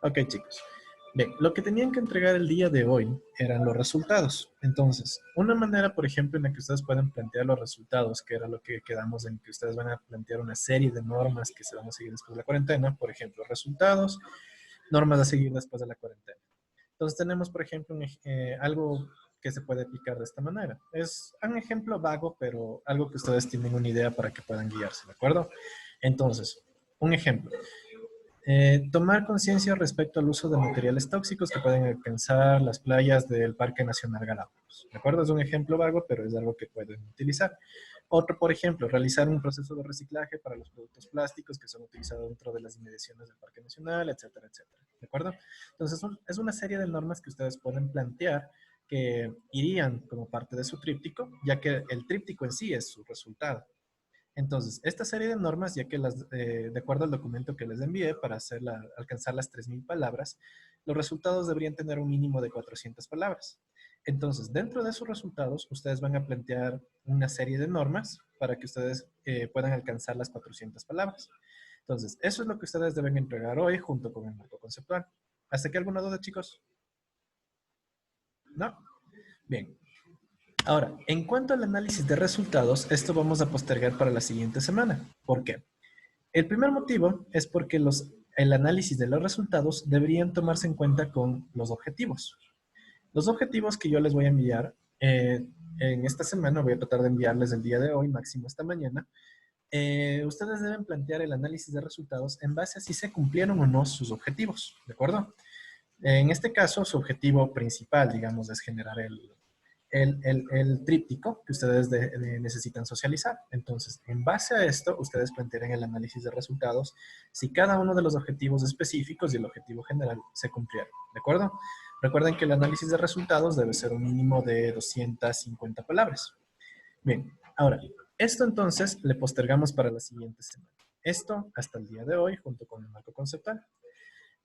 Ok, chicos. Bien, lo que tenían que entregar el día de hoy eran los resultados. Entonces, una manera, por ejemplo, en la que ustedes pueden plantear los resultados, que era lo que quedamos en que ustedes van a plantear una serie de normas que se van a seguir después de la cuarentena, por ejemplo, resultados, normas a seguir después de la cuarentena. Entonces, tenemos, por ejemplo, algo que se puede aplicar de esta manera. Es un ejemplo vago, pero algo que ustedes tienen una idea para que puedan guiarse, ¿de acuerdo? Entonces, un ejemplo. Tomar conciencia respecto al uso de materiales tóxicos que pueden alcanzar las playas del Parque Nacional Galápagos. ¿De acuerdo? Es un ejemplo vago, pero es algo que pueden utilizar. Otro, por ejemplo, realizar un proceso de reciclaje para los productos plásticos que son utilizados dentro de las inmediaciones del Parque Nacional, etcétera, etcétera. ¿De acuerdo? Entonces, es una serie de normas que ustedes pueden plantear que irían como parte de su tríptico, ya que el tríptico en sí es su resultado. Entonces, esta serie de normas, ya que de acuerdo al documento que les envié para alcanzar las 3.000 palabras, los resultados deberían tener un mínimo de 400 palabras. Entonces, dentro de sus resultados, ustedes van a plantear una serie de normas para que ustedes puedan alcanzar las 400 palabras. Entonces, eso es lo que ustedes deben entregar hoy junto con el marco conceptual. ¿Hasta aquí alguna duda, chicos? ¿No? Bien. Ahora, en cuanto al análisis de resultados, esto vamos a postergar para la siguiente semana. ¿Por qué? El primer motivo es porque el análisis de los resultados deberían tomarse en cuenta con los objetivos. Los objetivos que yo les voy a enviar en esta semana, voy a tratar de enviarles el día de hoy, máximo esta mañana. Ustedes deben plantear el análisis de resultados en base a si se cumplieron o no sus objetivos, ¿de acuerdo? En este caso, su objetivo principal, digamos, es generar el tríptico que ustedes necesitan socializar. Entonces, en base a esto, ustedes plantearán el análisis de resultados si cada uno de los objetivos específicos y el objetivo general se cumplieron. ¿De acuerdo? Recuerden que el análisis de resultados debe ser un mínimo de 250 palabras. Bien, ahora, esto entonces le postergamos para la siguiente semana. Esto hasta el día de hoy, junto con el marco conceptual.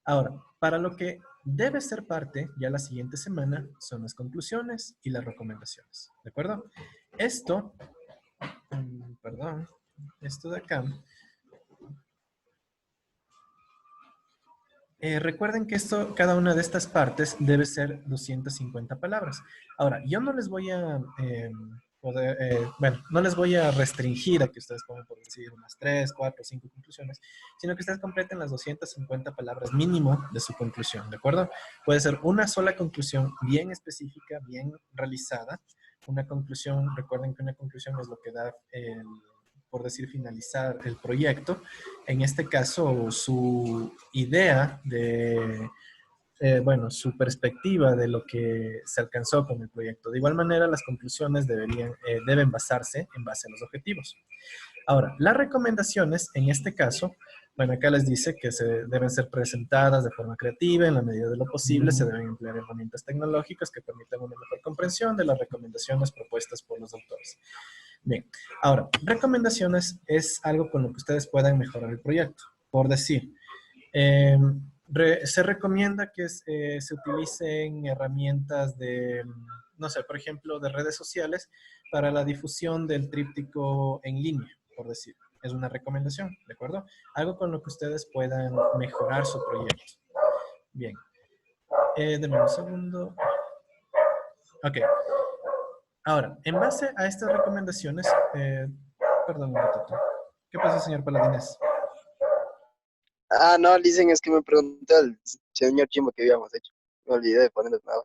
Ahora, para lo que debe ser parte ya la siguiente semana son las conclusiones y las recomendaciones. ¿De acuerdo? Esto, perdón, esto de acá. Recuerden que cada una de estas partes debe ser 250 palabras. Ahora, yo no les voy a bueno, no les voy a restringir a que ustedes pongan por decir unas 3, 4, 5 conclusiones, sino que ustedes completen las 250 palabras mínimo de su conclusión, ¿de acuerdo? Puede ser una sola conclusión bien específica, bien realizada. Una conclusión, recuerden que una conclusión es lo que da por decir, finalizar el proyecto. En este caso, su idea bueno, su perspectiva de lo que se alcanzó con el proyecto. De igual manera, las conclusiones deben basarse en base a los objetivos. Ahora, las recomendaciones, en este caso, bueno, acá les dice que deben ser presentadas de forma creativa, en la medida de lo posible, se deben emplear herramientas tecnológicas que permitan una mejor comprensión de las recomendaciones propuestas por los autores. Bien, ahora, recomendaciones es algo con lo que ustedes puedan mejorar el proyecto. Por decir, se recomienda que se utilicen herramientas no sé, por ejemplo, de redes sociales para la difusión del tríptico en línea, por decir. Es una recomendación, ¿de acuerdo? Algo con lo que ustedes puedan mejorar su proyecto. Bien. Denme un segundo. Ok. Ahora, en base a estas recomendaciones, perdón un ratito. ¿Qué pasa, señor Paladines? Ah, no, dicen es que me preguntó el señor Chimo que habíamos hecho. Me olvidé de ponerles nada.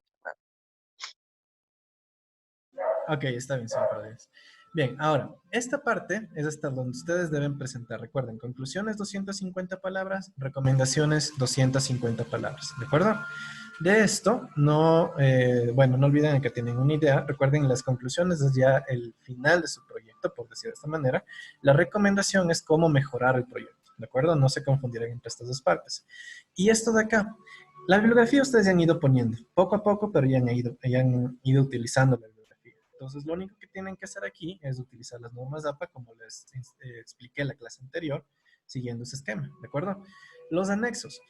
Ok, está bien, señor Paladines. Bien, ahora, esta parte es hasta donde ustedes deben presentar. Recuerden, conclusiones 250 palabras, recomendaciones 250 palabras, ¿de acuerdo? De esto, bueno, no olviden que tienen una idea. Recuerden, las conclusiones es ya el final de su proyecto, por decir de esta manera. La recomendación es cómo mejorar el proyecto, ¿de acuerdo? No se confundirán entre estas dos partes. Y esto de acá, la bibliografía ustedes ya han ido poniendo, poco a poco, pero ya han ido utilizando la bibliografía. Entonces, lo único que tienen que hacer aquí es utilizar las normas APA, como les expliqué en la clase anterior, siguiendo ese esquema, ¿de acuerdo? Los anexos.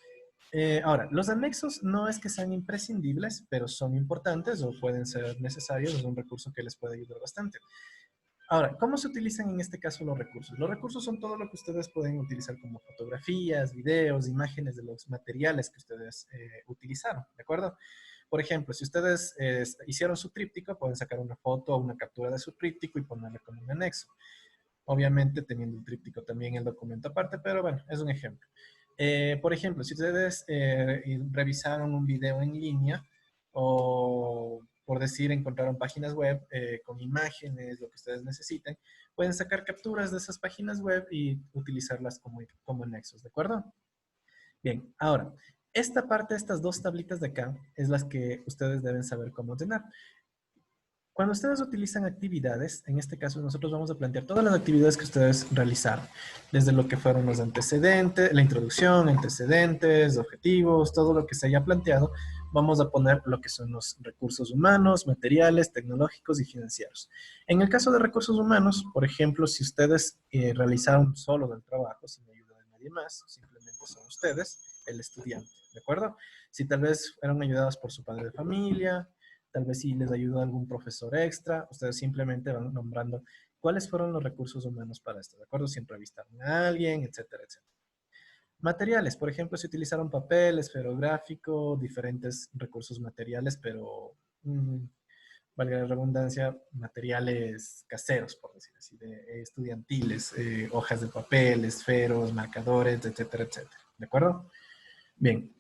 Ahora, los anexos no es que sean imprescindibles, pero son importantes o pueden ser necesarios, es un recurso que les puede ayudar bastante. Ahora, ¿cómo se utilizan en este caso los recursos? Los recursos son todo lo que ustedes pueden utilizar como fotografías, videos, imágenes de los materiales que ustedes utilizaron, ¿de acuerdo? Por ejemplo, si ustedes hicieron su tríptico, pueden sacar una foto o una captura de su tríptico y ponerle como un anexo. Obviamente teniendo el tríptico también el documento aparte, pero bueno, es un ejemplo. Por ejemplo, si ustedes revisaron un video en línea o, por decir, encontraron páginas web con imágenes, lo que ustedes necesiten, pueden sacar capturas de esas páginas web y utilizarlas como nexos, ¿de acuerdo? Bien, ahora, esta parte, estas dos tablitas de acá, es las que ustedes deben saber cómo ordenar. Cuando ustedes utilizan actividades, en este caso nosotros vamos a plantear todas las actividades que ustedes realizaron, desde lo que fueron los antecedentes, la introducción, antecedentes, objetivos, todo lo que se haya planteado, vamos a poner lo que son los recursos humanos, materiales, tecnológicos y financieros. En el caso de recursos humanos, por ejemplo, si ustedes realizaron solo del trabajo, sin ayuda de nadie más, simplemente son ustedes, el estudiante, ¿de acuerdo? Si tal vez fueron ayudados por su padre de familia, tal vez si les ayuda algún profesor extra, ustedes simplemente van nombrando cuáles fueron los recursos humanos para esto, ¿de acuerdo? Si entrevistaron a alguien, etcétera, etcétera. Materiales, por ejemplo, si utilizaron papel, esferográfico, diferentes recursos materiales, pero, valga la redundancia, materiales caseros, por decir así, estudiantiles, hojas de papel, esferos, marcadores, etcétera, etcétera. ¿De acuerdo? Bien,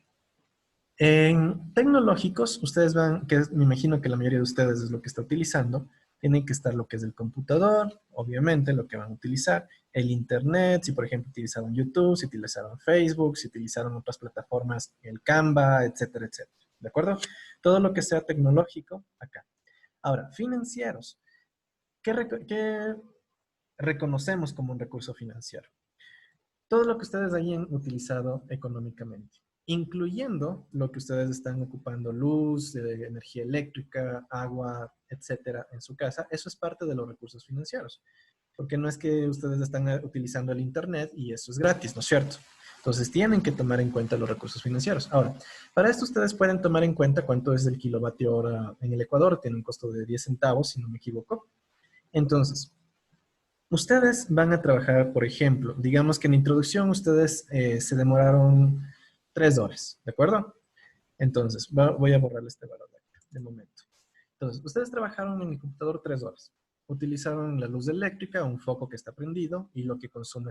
en tecnológicos, ustedes van, me imagino que la mayoría de ustedes es lo que está utilizando, tienen que estar lo que es el computador, obviamente lo que van a utilizar, el internet, si por ejemplo utilizaron YouTube, si utilizaron Facebook, si utilizaron otras plataformas, el Canva, etcétera, etcétera. ¿De acuerdo? Todo lo que sea tecnológico, acá. Ahora, financieros. ¿Qué reconocemos como un recurso financiero? Todo lo que ustedes hayan utilizado económicamente, incluyendo lo que ustedes están ocupando, luz, energía eléctrica, agua, etcétera, en su casa, eso es parte de los recursos financieros. Porque no es que ustedes están utilizando el Internet y eso es gratis, ¿no es cierto? Entonces tienen que tomar en cuenta los recursos financieros. Ahora, para esto ustedes pueden tomar en cuenta cuánto es el kilovatio hora en el Ecuador, tiene un costo de 10 centavos, si no me equivoco. Entonces, ustedes van a trabajar, por ejemplo, digamos que en introducción ustedes se demoraron 3 horas, ¿de acuerdo? Entonces, voy a borrarle este valor de momento. Entonces, ustedes trabajaron en el computador 3 horas. Utilizaron la luz eléctrica, un foco que está prendido y lo que consume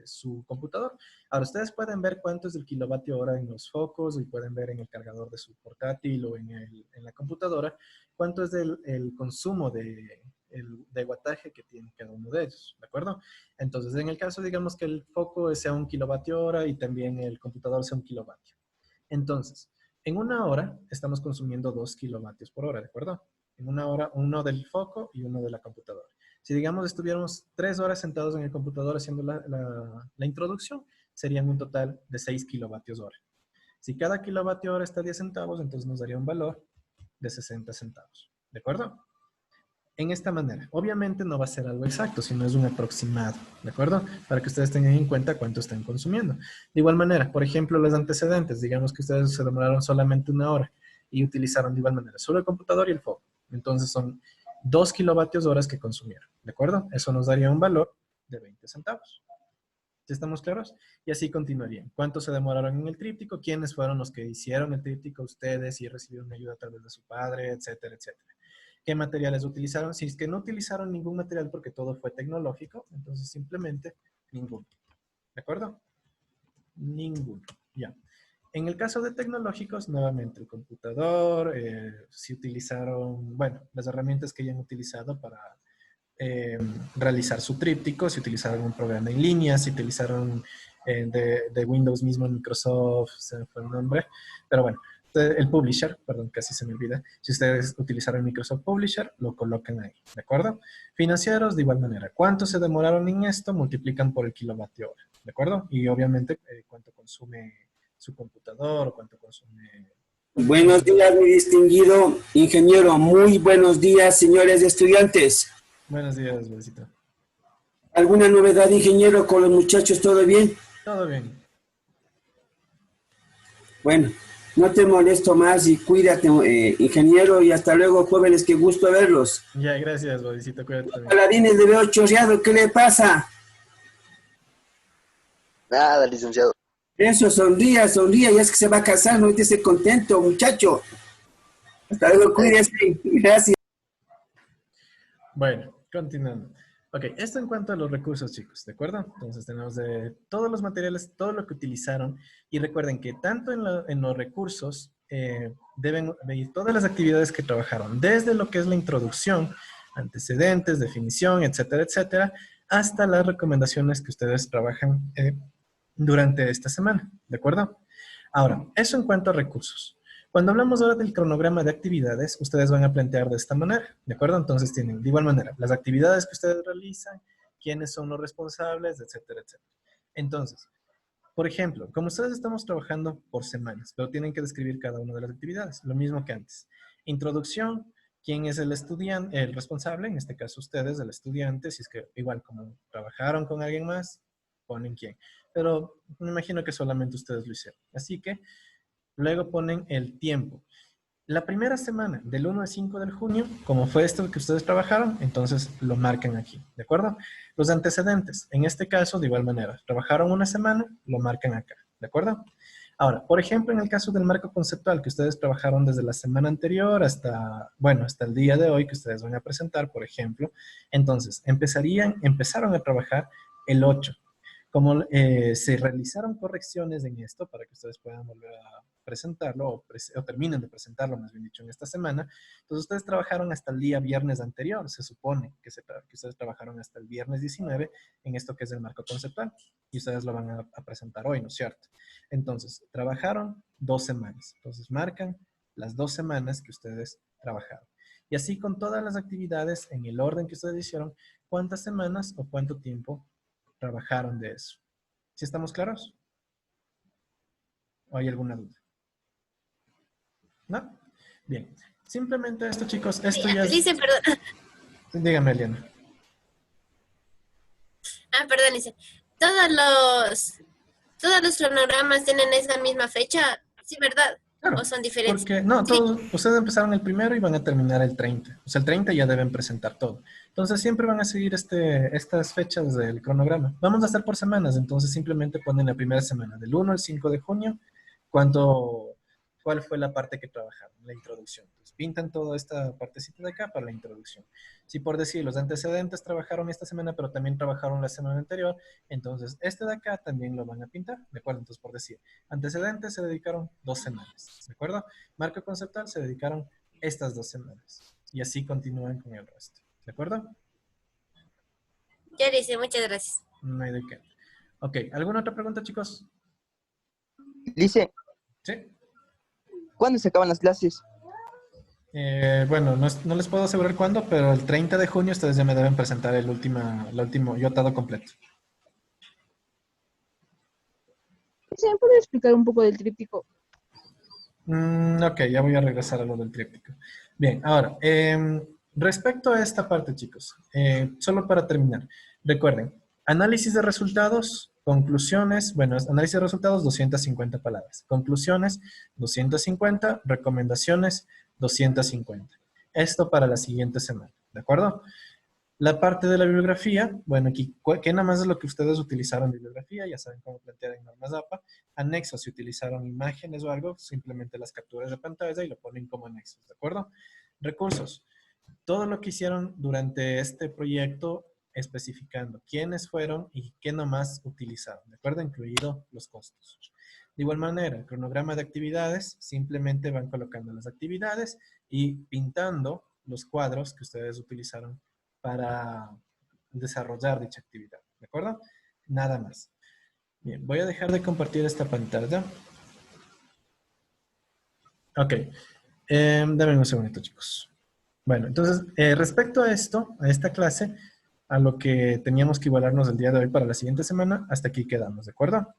su computador. Ahora, ustedes pueden ver cuánto es el kilovatio hora en los focos y pueden ver en el cargador de su portátil o en la computadora cuánto es el consumo de wattaje que tiene cada uno de ellos, ¿de acuerdo? Entonces, en el caso, digamos que el foco sea un kilovatio hora y también el computador sea un kilovatio. Entonces, en una hora estamos consumiendo 2 kilovatios por hora, ¿de acuerdo? En una hora, uno del foco y uno de la computadora. Si, digamos, estuviéramos 3 horas sentados en el computador haciendo la introducción, serían un total de 6 kilovatios hora. Si cada kilovatio hora está a 10 centavos, entonces nos daría un valor de 60 centavos. ¿De acuerdo? En esta manera. Obviamente no va a ser algo exacto, sino es un aproximado, ¿de acuerdo? Para que ustedes tengan en cuenta cuánto están consumiendo. De igual manera, por ejemplo, los antecedentes, digamos que ustedes se demoraron solamente una hora y utilizaron de igual manera solo el computador y el foco. Entonces son 2 kilovatios horas que consumieron, ¿de acuerdo? Eso nos daría un valor de 20 centavos. ¿Sí estamos claros? Y así continuarían. ¿Cuánto se demoraron en el tríptico? ¿Quiénes fueron los que hicieron el tríptico? Ustedes, si recibieron ayuda a través de su padre, etcétera, etcétera. ¿Qué materiales utilizaron? Si es que no utilizaron ningún material porque todo fue tecnológico, entonces simplemente ninguno. ¿De acuerdo? Ninguno. Ya. En el caso de tecnológicos, nuevamente el computador, si utilizaron, bueno, las herramientas que hayan utilizado para realizar su tríptico, si utilizaron un programa en línea, si utilizaron de Windows mismo, Microsoft, se me fue el nombre, pero bueno, el Publisher, perdón, casi se me olvida. Si ustedes utilizaron Microsoft Publisher, lo colocan ahí, ¿de acuerdo? Financieros, de igual manera. ¿Cuánto se demoraron en esto? Multiplican por el kilovatio hora, ¿de acuerdo? Y obviamente, cuánto consume su computador o cuánto consume... Buenos días, mi distinguido ingeniero. Muy buenos días, señores estudiantes. Buenos días, Luisito. ¿Alguna novedad, ingeniero, con los muchachos? ¿Todo bien? Todo bien. Bueno, No te molesto más y cuídate, ingeniero, y hasta luego, jóvenes, qué gusto verlos. Ya, gracias, Bodicito, cuídate también. Paladines, le veo chorreado, ¿qué le pasa? Nada, licenciado. Eso, sonría, sonría, ya es que se va a casar, no esté contento, muchacho. Hasta luego, cuídese, gracias. Bueno, continuando. Ok, esto en cuanto a los recursos, chicos, ¿de acuerdo? Entonces tenemos de todos los materiales, todo lo que utilizaron. Y recuerden que tanto en los recursos deben venir todas las actividades que trabajaron, desde lo que es la introducción, antecedentes, definición, etcétera, etcétera, hasta las recomendaciones que ustedes trabajan durante esta semana, ¿de acuerdo? Ahora, eso en cuanto a recursos. Cuando hablamos ahora del cronograma de actividades, ustedes van a plantear de esta manera, ¿de acuerdo? Entonces tienen de igual manera las actividades que ustedes realizan, quiénes son los responsables, etcétera, etcétera. Entonces, por ejemplo, como ustedes estamos trabajando por semanas, pero tienen que describir cada una de las actividades, lo mismo que antes. Introducción, quién es el estudiante, el responsable, en este caso ustedes, el estudiante, si es que igual como trabajaron con alguien más, ponen quién. Pero me imagino que solamente ustedes lo hicieron. Así que luego ponen el tiempo. La primera semana, del 1 al 5 de junio, como fue esto que ustedes trabajaron, entonces lo marcan aquí, ¿de acuerdo? Los antecedentes, en este caso, de igual manera, trabajaron una semana, lo marcan acá, ¿de acuerdo? Ahora, por ejemplo, en el caso del marco conceptual que ustedes trabajaron desde la semana anterior hasta, bueno, hasta el día de hoy que ustedes van a presentar, por ejemplo, entonces empezaron a trabajar el 8. Como se realizaron correcciones en esto para que ustedes puedan volver a presentarlo o terminen de presentarlo, más bien dicho, en esta semana. Entonces ustedes trabajaron hasta el día viernes anterior, se supone que ustedes trabajaron hasta el viernes 19 en esto que es el marco conceptual y ustedes lo van a presentar hoy, ¿no es cierto? Entonces, trabajaron 2 semanas. Entonces marcan las 2 semanas que ustedes trabajaron. Y así con todas las actividades en el orden que ustedes hicieron, cuántas semanas o cuánto tiempo trabajaron de eso. ¿Sí estamos claros? ¿O hay alguna duda? ¿No? Bien. Simplemente esto, chicos, esto ya es... Dice, perdón. Dígame, Eliana. Perdón, dice. Todos los cronogramas tienen esa misma fecha, ¿sí, verdad? Claro, ¿O son diferentes? porque no, Sí. todos, ustedes empezaron el primero y van a terminar el 30. O sea, el 30 ya deben presentar todo. Entonces siempre van a seguir estas fechas del cronograma. Vamos a hacer por semanas, entonces simplemente ponen la primera semana, del 1 al 5 de junio, cuál fue la parte que trabajaron, la introducción. Entonces pintan toda esta partecita de acá para la introducción. Si por decir, los antecedentes trabajaron esta semana, pero también trabajaron la semana anterior, entonces este de acá también lo van a pintar, ¿de acuerdo? Entonces por decir, antecedentes se dedicaron 2 semanas, ¿de acuerdo? Marco conceptual se dedicaron estas 2 semanas. Y así continúan con el resto, ¿de acuerdo? Ya dice, muchas gracias. No hay de qué. Ok, ¿alguna otra pregunta, chicos? Dice, ¿Sí? ¿cuándo se acaban las clases? Bueno, no les puedo asegurar cuándo, pero el 30 de junio ustedes ya me deben presentar el último yotado completo. ¿Se me puede explicar un poco del tríptico? Ok, ya voy a regresar a lo del tríptico. Bien, ahora, respecto a esta parte, chicos, solo para terminar, recuerden, análisis de resultados, conclusiones, bueno, análisis de resultados, 250 palabras. Conclusiones, 250, recomendaciones, 250. Esto para la siguiente semana, ¿de acuerdo? La parte de la bibliografía, bueno, aquí, que nada más es lo que ustedes utilizaron en bibliografía, ya saben cómo plantear en normas APA. Anexos, si utilizaron imágenes o algo, simplemente las capturas de pantalla y lo ponen como anexos, ¿de acuerdo? Recursos, todo lo que hicieron durante este proyecto, especificando quiénes fueron y qué nomás utilizaron, ¿de acuerdo? Incluido los costos. De igual manera, el cronograma de actividades, simplemente van colocando las actividades y pintando los cuadros que ustedes utilizaron para desarrollar dicha actividad, ¿de acuerdo? Nada más. Bien, voy a dejar de compartir esta pantalla. Ok, dame un segundito, chicos. Bueno, entonces, respecto a esto, a esta clase, a lo que teníamos que igualarnos el día de hoy para la siguiente semana, hasta aquí quedamos, ¿de acuerdo?